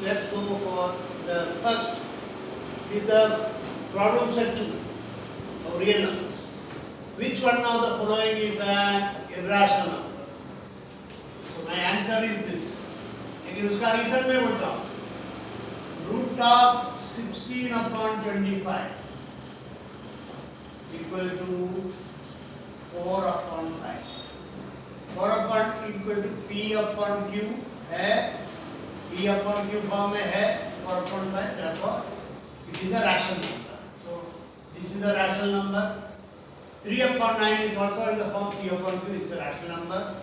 let's go for the first. Is the problem set 2 of real numbers. Which one of the following is an irrational number? So my answer is this. लेकिन उसका reason मैं बोलता हूँ. Root of 16 upon 25 equal to 4 upon 5. 4 upon equal to P upon Q है. P upon Q form में है 4 upon 5. Therefore it is a rational number. So this is a rational number. 3 upon 9 is also in the form P upon Q. It's a rational number.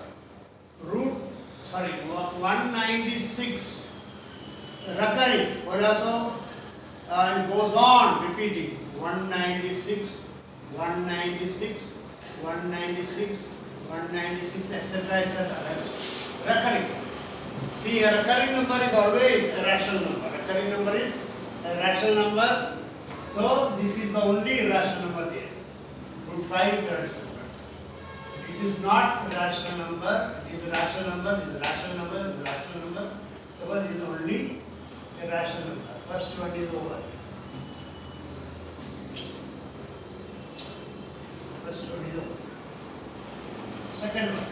196 recurring. बोला तो it goes on repeating. 196, 196, 196, 196, etc., etc. That's recurring. See, a recurring number is always a rational number. Recurring number is a rational number. So this is the only irrational number there. Root 5 is a rational number. This is not a rational number. It is a rational number. This is a rational number. This is a rational number. So this is the only irrational number. First one is over. First one is over. Second one.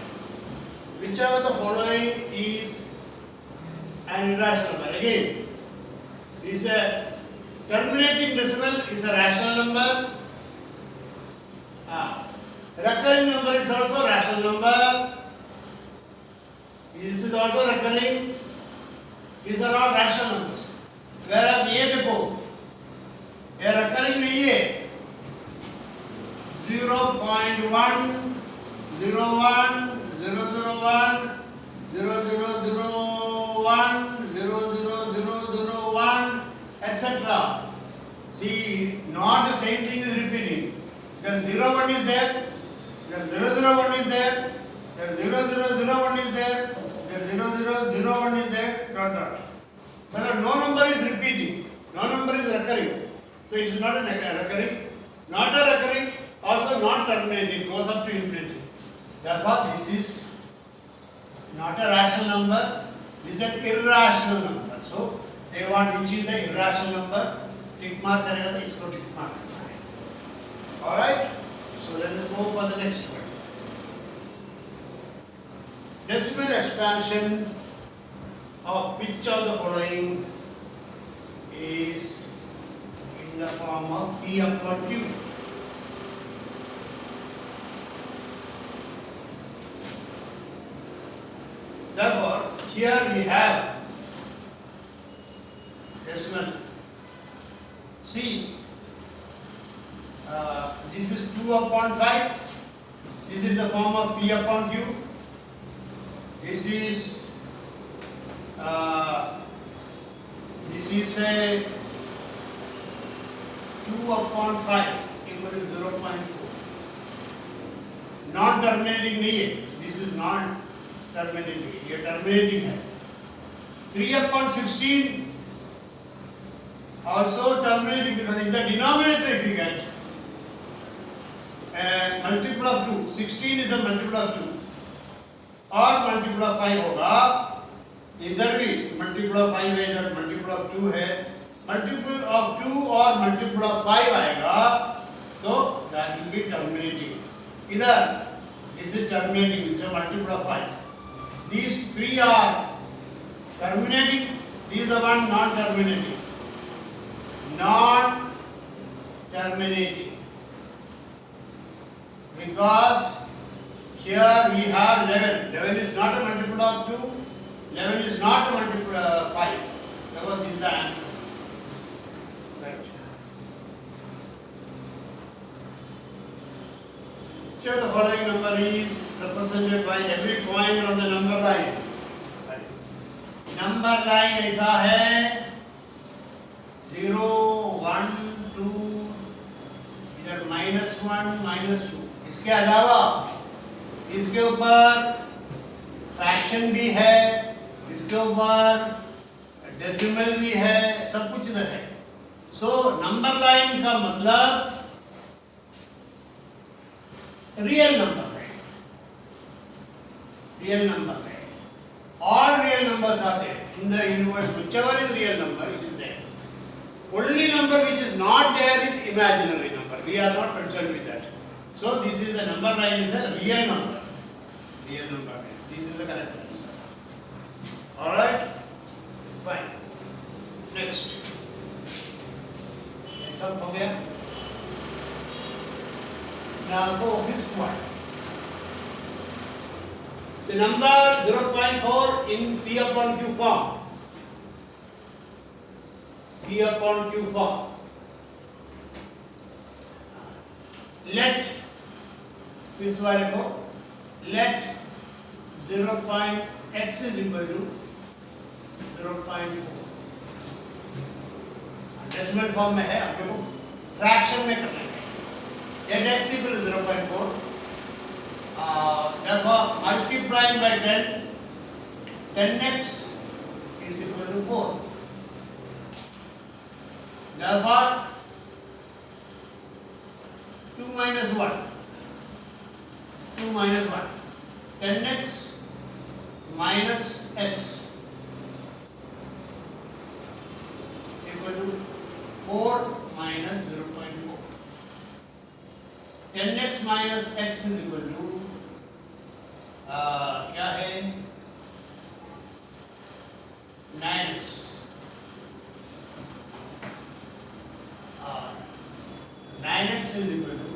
Whichever the following is an irrational number. Again, this is a terminating decimal is a rational number. Recurring number is also rational number. This is also recurring. These are all rational numbers. Whereas ये देखो, ये recurring नहीं है. 0.1, 0.1, 0.01, 0.001, 0.001, etc. See, not the same thing is repeating. Because 0.1 is there, because 0.001 is there, because 0.001 is there, because 0.001 is there, dot dot. But no number is repeating, no number is recurring. So it is not a recurring, not a recurring, also not terminating, goes up to infinity. Therefore, this is not a rational number, this is an irrational number. So they want which is the irrational number. Tick mark करेगा तो इसको tick mark करना है. All right. So let us go for the next one. Decimal expansion of which of the following is in the form of P upon Q? Therefore, here we have decimal. See, this is 2 upon 5. This is the form of P upon Q. This is a 2 upon 5 equal to 0.4. Non-terminating नहीं है. This is non-terminating. ये terminating है. 3 upon 16 also terminating because in the denominator if you get a multiple of 2, 16 is a multiple of 2 और multiple of 5 होगा. इधर भी multiple of 5 है, इधर multiple of 2 है. Multiple of 2 और multiple of 5 आएगा तो that will be terminating. इधर this is terminating, this is a multiple of 5. These three are terminating, these are one non-terminating. Non-terminating. Because here we have 11. 11 is not a multiple of 2. 11 is not a multiple of 5. Therefore, this is the answer. Right. So the following number is represented by every point on the number line. Number line ऐसा है 0, 1, 2, इधर -1, -2. इसके अलावा इसके ऊपर fraction भी है, इसके ऊपर डेसिमल भी है, सब कुछ इधर है. सो नंबर लाइन का मतलब रियल नंबर है, रियल नंबर है. और रियल नंबर्स आते हैं in the universe, whichever is real number, it is there. Only number which is not there is imaginary number. We are not concerned with that. So this is the number line is a real number. Real number line. This is the correct answer. Alright? Fine. Next. ये सब हो गया. Now go fifth one. The number 0.4 in P upon Q form. P upon Q form. Let fifth वाले को let 0.x is equal to 0.4. Decimal form में है, अपने को फ्रैक्शन में करना है. Let x equal to 0.4. Therefore, multiplying by 10, 10x is equal to 4. Therefore, 2 minus 1. 2 minus 1. 10x minus x equal to 4 minus 0.4. 10x minus x is equal to क्या है 9x. 9x is equal to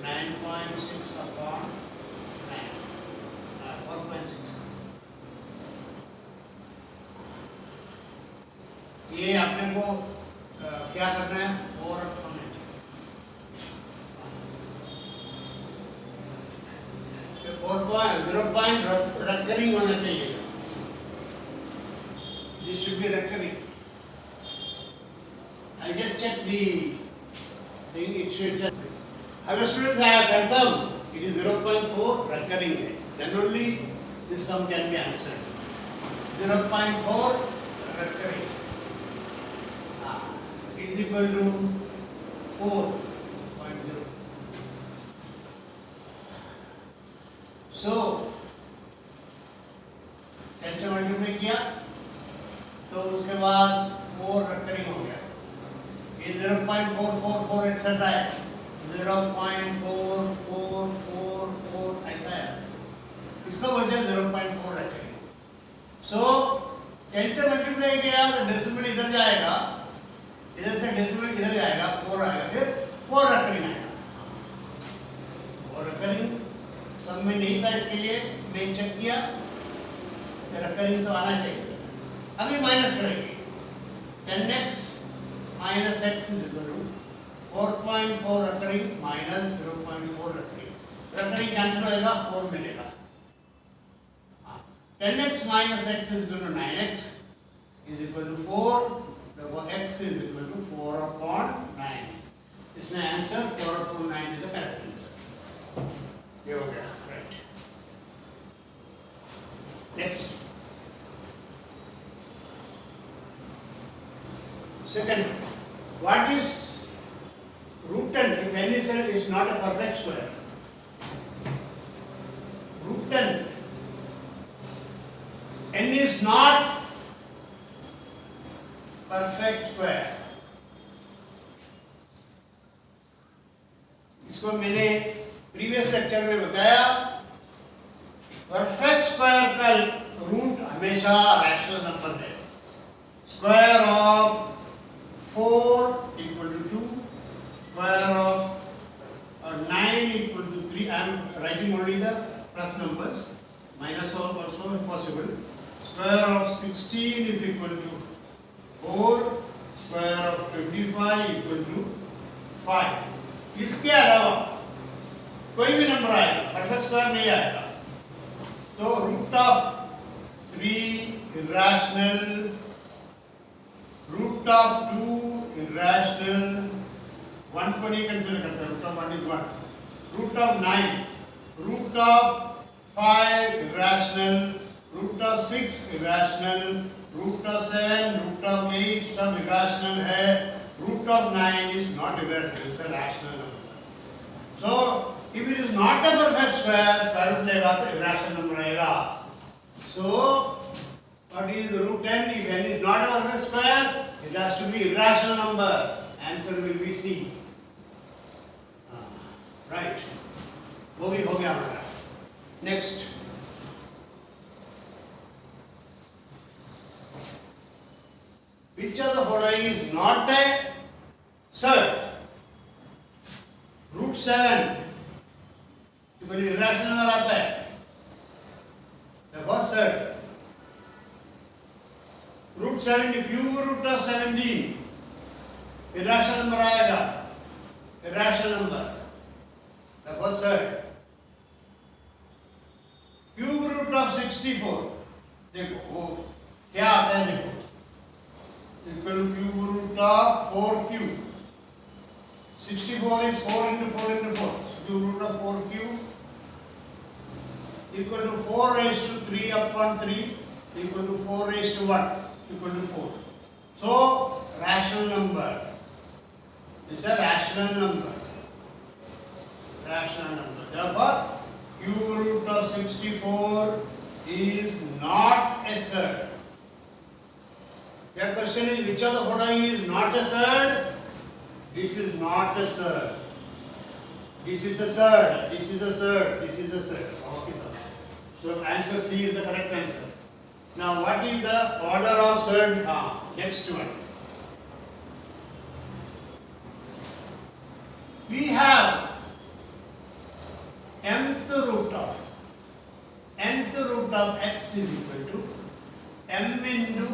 9.6 upon 9. 4.6. ये अपने को क्या करना है और हमने चाहिए 0 recurring होना चाहिए. This should be recurring. I just check the thing. It should just. Our students have confirmed it is 0.4 recurring है. Then only this sum can be answered. 0.4 recurring. Is equal to 4.0. So, कैसे multiply किया तो उसके बाद 4 recurring हो गया. ये 0.444 etcetera है. 0.4444 ऐसा है. इसको बोलते हैं 0.4 recurring. So, 10 से मल्टीप्लाई किया तो डेसिमल इधर जाएगा. इधर से डेसिमल इधर जाएगा 4 आएगा. फिर 4 recurring आएगा. 4 recurring सम में नहीं था, इसके लिए मैं चेक किया. recurring तो आना चाहिए. अभी माइनस करेंगे. 10x minus x is equal to 4.4 recurring minus 0.4 recurring. recurring cancel होएगा, 4 मिलेगा. 10x minus x is equal to 9x is equal to 4. Therefore, x is equal to 4 upon 9. इसमें answer 4 upon 9 is the correct answer. ये हो गया, right. Next. Second, what is root 10 if n is not a perfect square? Root 10. N is not perfect square. इसको मैंने previous lecture में बताया. Perfect square का root हमेशा रैशनल नंबर है. Square of 4 equal to 2, square of 9 equal to 3. I am writing only the plus numbers. Minus also possible. Square of 16 is equal to 4. Square of 25 equal to 5. इसके अलावा कोई भी number आएगा, perfect square नहीं आएगा. तो root of 3 irrational, root of 2 irrational, 1 को नहीं कंसीडर करते. Root of 1 is 1. Root of 9, root of 5 irrational, root of 6 irrational, root of 7, root of 8 सब irrational है. Root of 9 is not irrational, it's a rational number. So, if it is not a perfect square, square root लेगा तो irrational number आएगा. So, the irrational number? Answer will be C. Right. वो भी हो गया हमारा. Next. Which of the following is not a surd? Root 7. कोई irrational number आता है. The first surd. Root 70, cube root of 17. Irrational number आएगा. Irrational number. The first surd. Cube root of 64. देखो वो क्या आता है देखो. Equal to cube root of 4 cube. 64 is 4 into 4 into 4. So cube root of 4 cube equal to 4 raised to 3 upon 3 equal to 4 raised to 1 equal to 4. So rational number. It's a rational number. Rational number. Therefore, cube root of 64 is not a surd. Your question is which of the following is not a surd? This is not a surd. This is a surd. This is a surd. This is a surd. Okay, sir. So answer C is the correct answer. Now what is the order of surd? Next one. We have nth root of x is equal to m into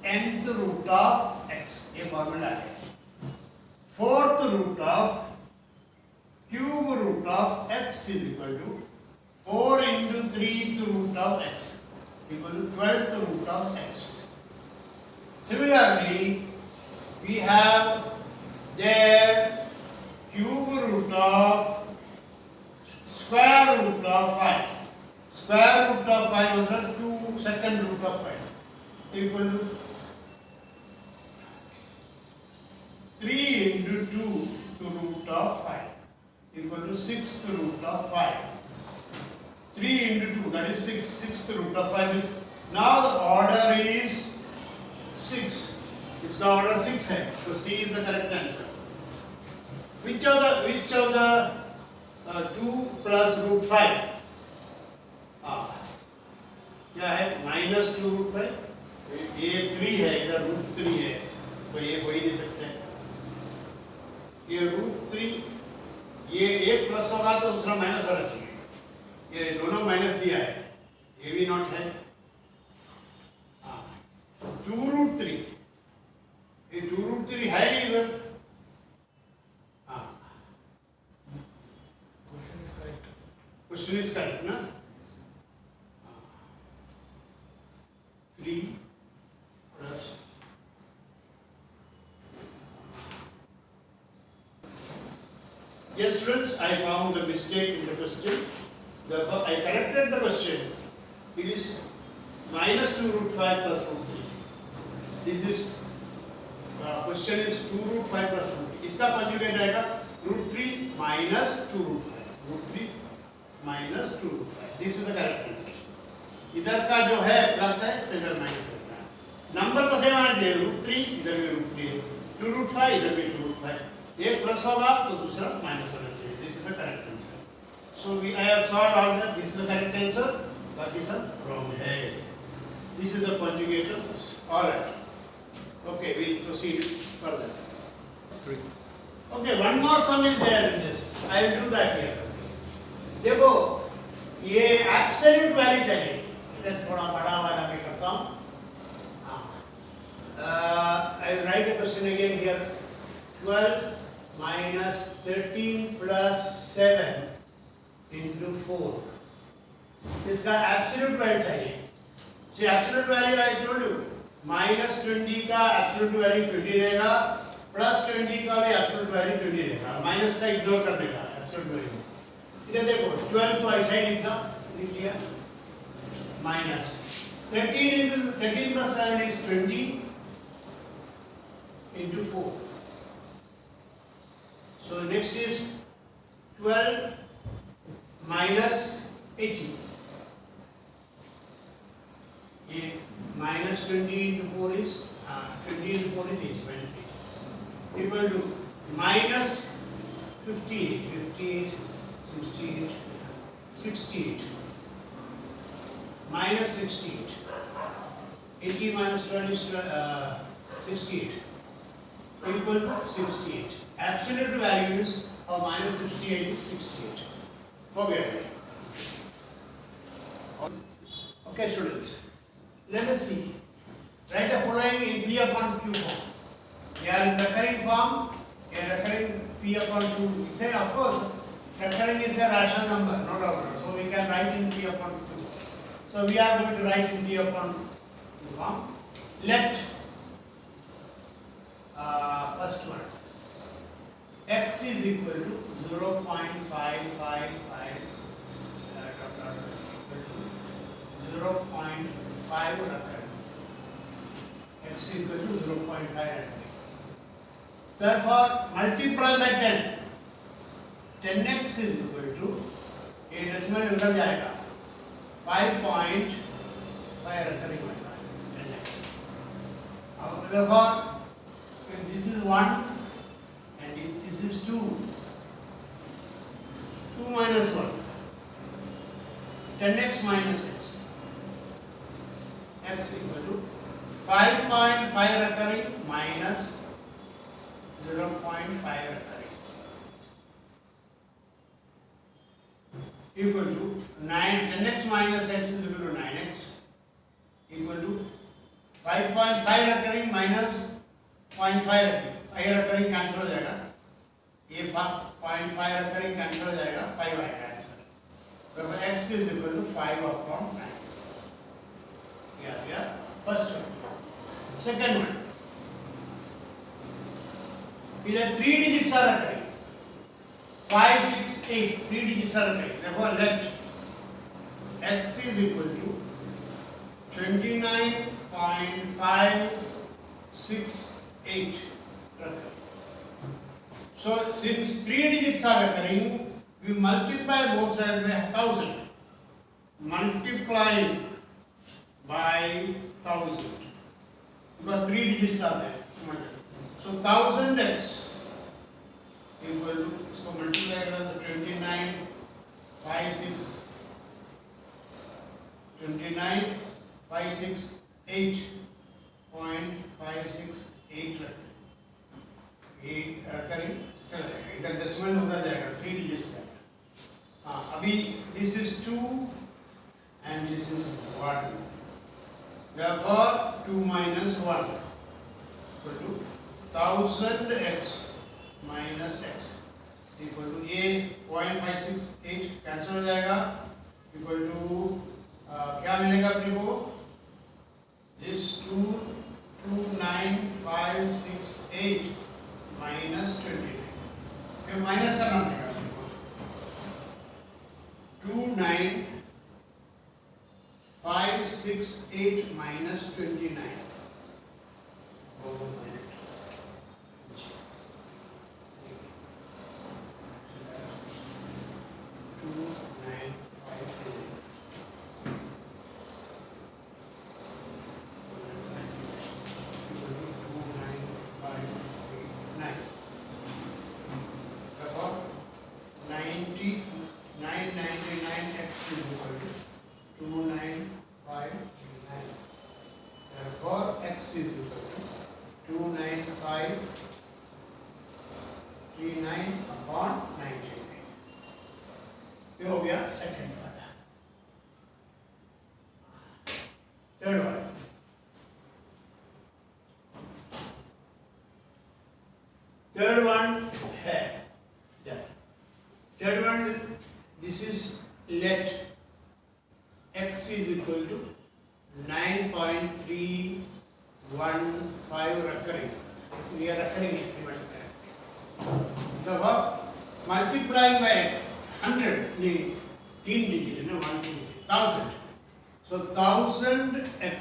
nth root of x. A formula है. Fourth root of cube root of x is equal to 4 into 3th root of x equal to 12th root of x. Similarly, we have there cube root of square root of 5. Square root of 5 is 2 second root of 5 equal to 3 into 2 to root of 5 equal to 6th root of 5. 3 into 2, that is 6th root of 5 is, now the order is 6. इसका order 6 है, so C is the correct answer. Which of the 2 plus root 5? क्या है? minus 2 root 5. ये 3 है, इधर root 3 है, तो ये हो ही नहीं सकते. ये root 3, ये एक प्लस होगा तो दूसरा माइनस होना चाहिए. ये दोनों माइनस दिया है, ये भी नॉट है. 2 root 3, ये 2 root 3 है नहीं इधर. Question is correct, ना? 3 plus yes, friends, I found the mistake in the question. I corrected the question. It is minus 2 root 5 plus root 3. This is question is 2 root 5 plus root 3. इसका conjugate आएगा root 3 minus 2 root 5. Root 3 minus 2 root 5. This is the correct answer. इधर का जो है plus है तो इधर minus है. नंबर तो सेम आना चाहिए. root 3 इधर भी root 3 है. 2 root 5 इधर भी 2 root 5. एक प्लस होगा तो दूसरा माइनस होना चाहिए. This is the correct answer. So I have solved all that. This is the correct answer. बाकी सब wrong है. This is the conjugated. All right. Okay, we will proceed further. 3. Okay, one more sum is there in this. I will do that here. देखो ये absolute value चाहिए. इधर थोड़ा बड़ा वाला मैं करता हूँ. I will write a question again here. 12 minus 13 plus 7 into 4. इसका absolute value चाहिए. See, absolute value I told you. minus 20 का absolute value 20 रहेगा. plus 20 का भी absolute value 20 रहेगा. minus का ignore करने का absolute value. इधर देखो 12 तो ऐसा ही लिखना. लिख लिया. minus 13 plus 7 is 20 into 4. So next is 12 minus 18. ये minus 20 into 4 is 20 into 4 is 80 minus 80 equal to minus 58 68 68 68 minus 68 80 minus 12 is 68 equal to 68. Absolute values of minus 68 is 68. Okay. Okay, students. Let us see. Write the following in P upon Q form. They are in recurring form. They are recurring P upon Q. It said, of course, recurring is a rational number, no doubt. So we can write in P upon Q. So we are going to write in P upon Q form. Let first one x is equal to 0.555 equal to 0.5 recurring. X is equal to 0.5 recurring. Therefore, multiply by 10. 10x is equal to ये decimal उधर जाएगा 5.5 recurring होगा 10x. Therefore, if this is 1 and if this is 2, 2 minus 1, 10x minus x, x equal to 5.5 recurring minus 0.5 recurring equal to 9, 10x minus x is equal to 9x equal to 5.5 recurring minus 0.5 recurring. 5 recurring cancel हो जाएगा, ये 0.5 recurring cancel हो जाएगा, 5 आएगा answer. So x is equal to 5 upon 9. Yeah. First one. Second one. Either 3 digits are recurring. 5, 6, 8. 3 digits are recurring. Therefore, let x is equal to 29.568 recurring. So, since 3 digits are recurring, we multiply both sides by 1000. Multiplying by 1000. Because 3 digits are there. So 1000x equal to, इसको multiply करें तो 29.568 रखें. ये recurring चला जाएगा. इधर decimal होता जाएगा, 3 digits जाएगा. अभी this is 2 and this is 1. Therefore, 2 minus 1 equal to 1000x minus x equal to a 0.568 cancel हो जाएगा equal to क्या मिलेगा अपने को? This 229.568 minus 29. ये माइनस करना पड़ेगा अपने को. 29568 minus 29. Oh my. 999x is equal to 29539. Therefore, x is equal to 29539 upon 99. ये हो गया सेकंड वाला. थर्ड वाला. थर्ड वन है. Third one, this is let x is equal to 9.315 recurring. We are recurring it. The multiplying by 100, 3 digits, 1, 2, 1000. So 1000x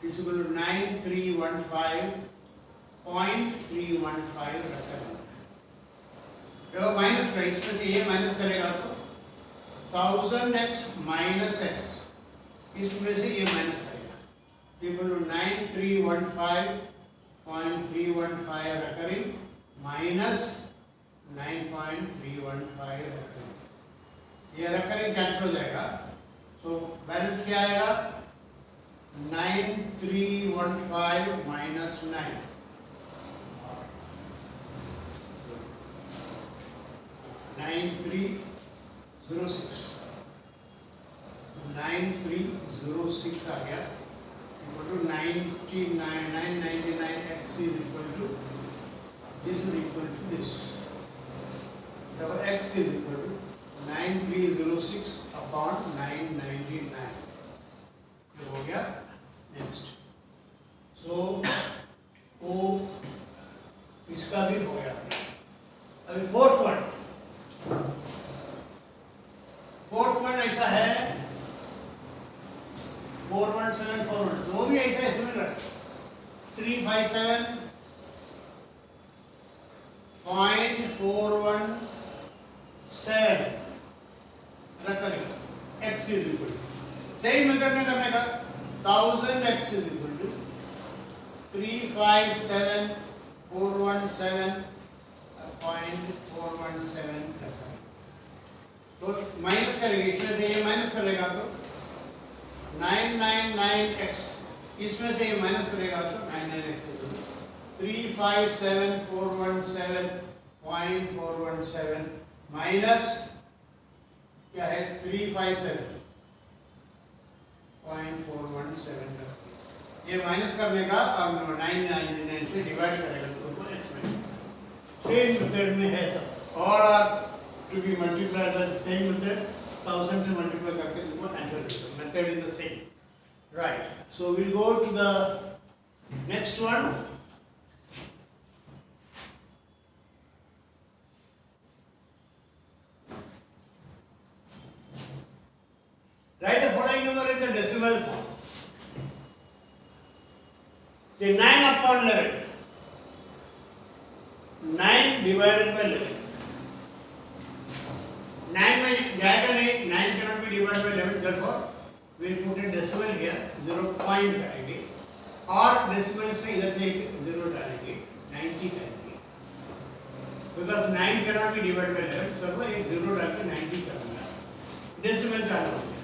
is equal to 9315.315 recurring. देखो minus करें, इसमें से ये माइनस करेगा तो 1000x माइनस x, इसमें से ये माइनस करेगा equal to 9315.315 recurring minus 9.315 recurring. ये recurring cancel हो जाएगा, so balance क्या आएगा? 9315 minus 9. 9306 आ गया, equal to 999 x is equal to this is equal to this. Therefore x is equal to 9306 upon 999. ये हो गया. Next. So वो इसका भी हो गया. अभी फोर्थ वन ऐसा है 4174, वो भी ऐसा है similar 357.417 recurring x is equal to same method में करने का 1000 x is equal to 357.417 तो माइनस करेंगे, इसमें से ये माइनस करेगा तो 999x, इसमें से ये माइनस करेगा तो 99x 357,417.417 माइनस क्या है 357.417, ये माइनस करने का अब 999 से डिवाइड करेगा तो x में सेम मेथड में है सब, और to be multiplied by the same method, 1000 से multiply करके इसको आंसर देगा. Method is the same, right? So we'll go to the next one. Write the following number in the decimal form. Say 9 upon 11. 9 divided by 11. 9 में जाएगा नहीं, 9 cannot be divided by 11, therefore we will put a decimal here, 0 point करेंगे और decimal से इधर से 0 डालेंगे, 90 करेंगे, because 9 cannot be divided by 11, so एक 0 डाल के 90 करूँगा, decimal चालू हो गया,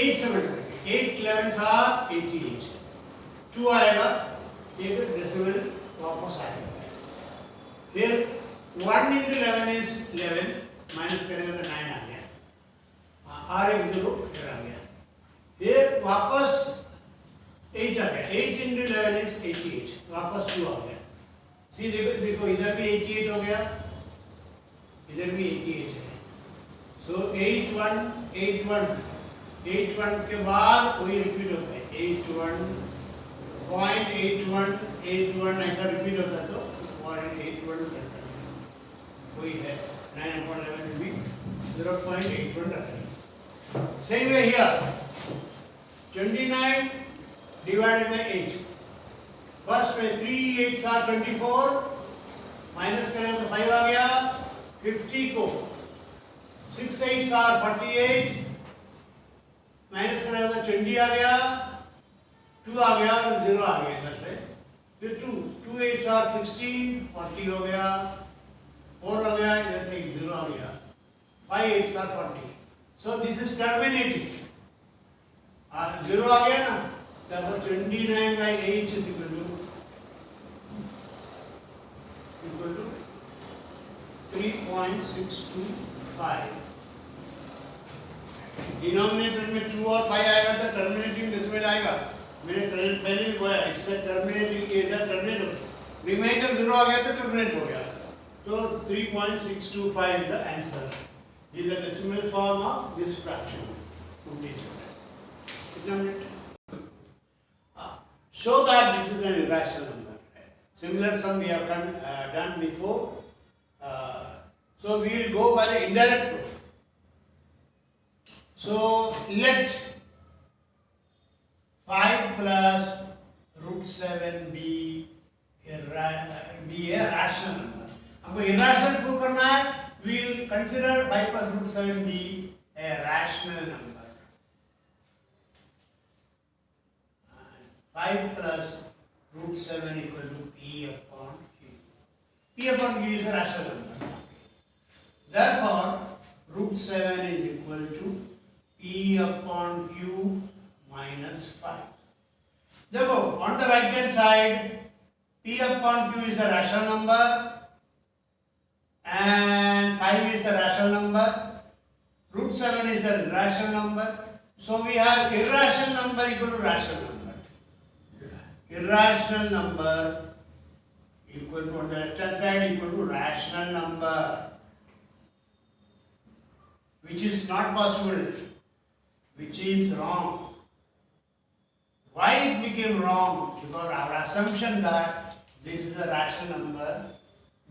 8 से मल्टीप्लाई, 8 11 are 88, 2 आएगा, एक decimal वापस आएगा, फिर 1 into 11 is 11, माइनस करेंगे तो 9 आ गया, और एक 0 फिर आ गया, फिर वापस 8 आ गया, 8 into 11 is 88, वापस 2 आ गया. सी देखो इधर भी 88 हो गया, इधर भी 88 है, सो 81 के बाद वही रिपीट होता है, 81.81 ऐसा रिपीट होता है तो 81 करता है, वही है 9/11 will be 0.81 recurring. Same way here, 29 divided by 8. First में 3 8s are 24, माइनस करें तो 5 आ गया, 50 को 6 8s are 48, माइनस करें तो 20 आ गया, 2 आ गया और 0 आ गया इधर से, फिर 2 8s are 16, 40 हो गया, 4 हो गया, इधर से 0 आ गया, 5 8s are 40. So this is terminating. 0 आ गया ना, therefore 29 by 8 is equal to 3.625. Denominator में 2 और 5 आएगा तो टर्मिनेटिंग डेसिमल आएगा, मैंने पहले भी बोला इसका टर्मिनेटिंग इधर टर्मिनेट हो, रिमाइंडर 0 आ गया तो टर्मिनेट हो गया, तो 3.625 is the answer. This is the decimal form of this fraction. Show that this is an irrational number. Similar sum we have done before. So we will go by the indirect proof. So let 5 plus root 7 be a rational number. हमको irrational proof करना है, we will consider 5 plus root 7 be a rational number. 5 plus root 7 equal to P upon Q. P upon Q is a rational number. Therefore, root 7 is equal to P upon Q minus 5. Therefore, on the right hand side, P upon Q is a rational number and 5 is a rational number. Root 7 is a irrational number. So we have irrational number equal to rational number. Irrational number equal to, on the left hand side, equal to rational number, which is not possible, which is wrong. Why it became wrong? Because our assumption that this is a rational number,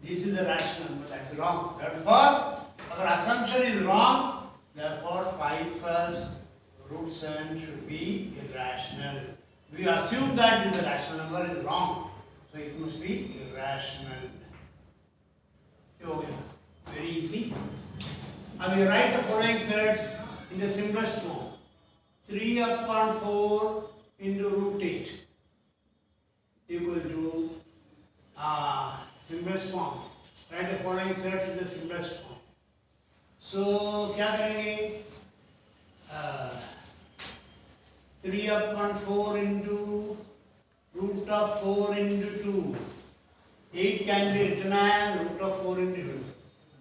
this is a rational number, that's wrong. Therefore, our assumption is wrong. Therefore, 5 plus root 7 should be irrational. We assume that this rational number is wrong, so it must be irrational. Okay, very easy. I will write the following sets in the simplest form. 3 upon 4 into root 8 equal to simplest form. Write the following sets in the simplest form. So, क्या करेंगे? 3 upon 4 into root of 4 into 2. 8 can be written as root of 4 into 2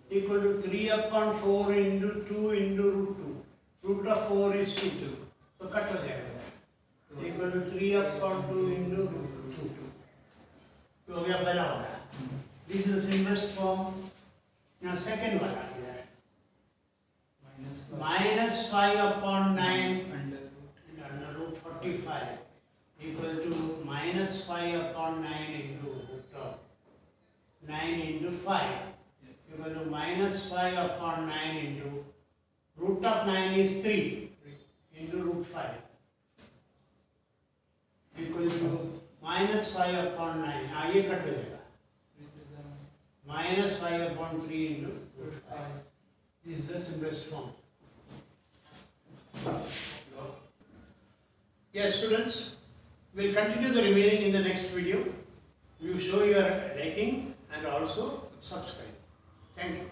equal to 3 upon 4 into 2 into root 2. Root of 4 is 2. So cut हो जाएगा equal to 3 upon 2 into root 2. तो हो गया पहला वाला. This is the simplest form. Now second वाला here. Minus 5 upon 9 under root 45 equal to minus 5 upon 9 into root of 9 into 5 equal to minus 5 upon 9 into root of 9 is 3 into root 5 equal to minus 5 upon 9. ये cut हो जाएगा. Minus 5 upon 3 into root 5. This is the simplest form. Yes, students, we'll continue the remaining in the next video. You show your liking and also subscribe. Thank you.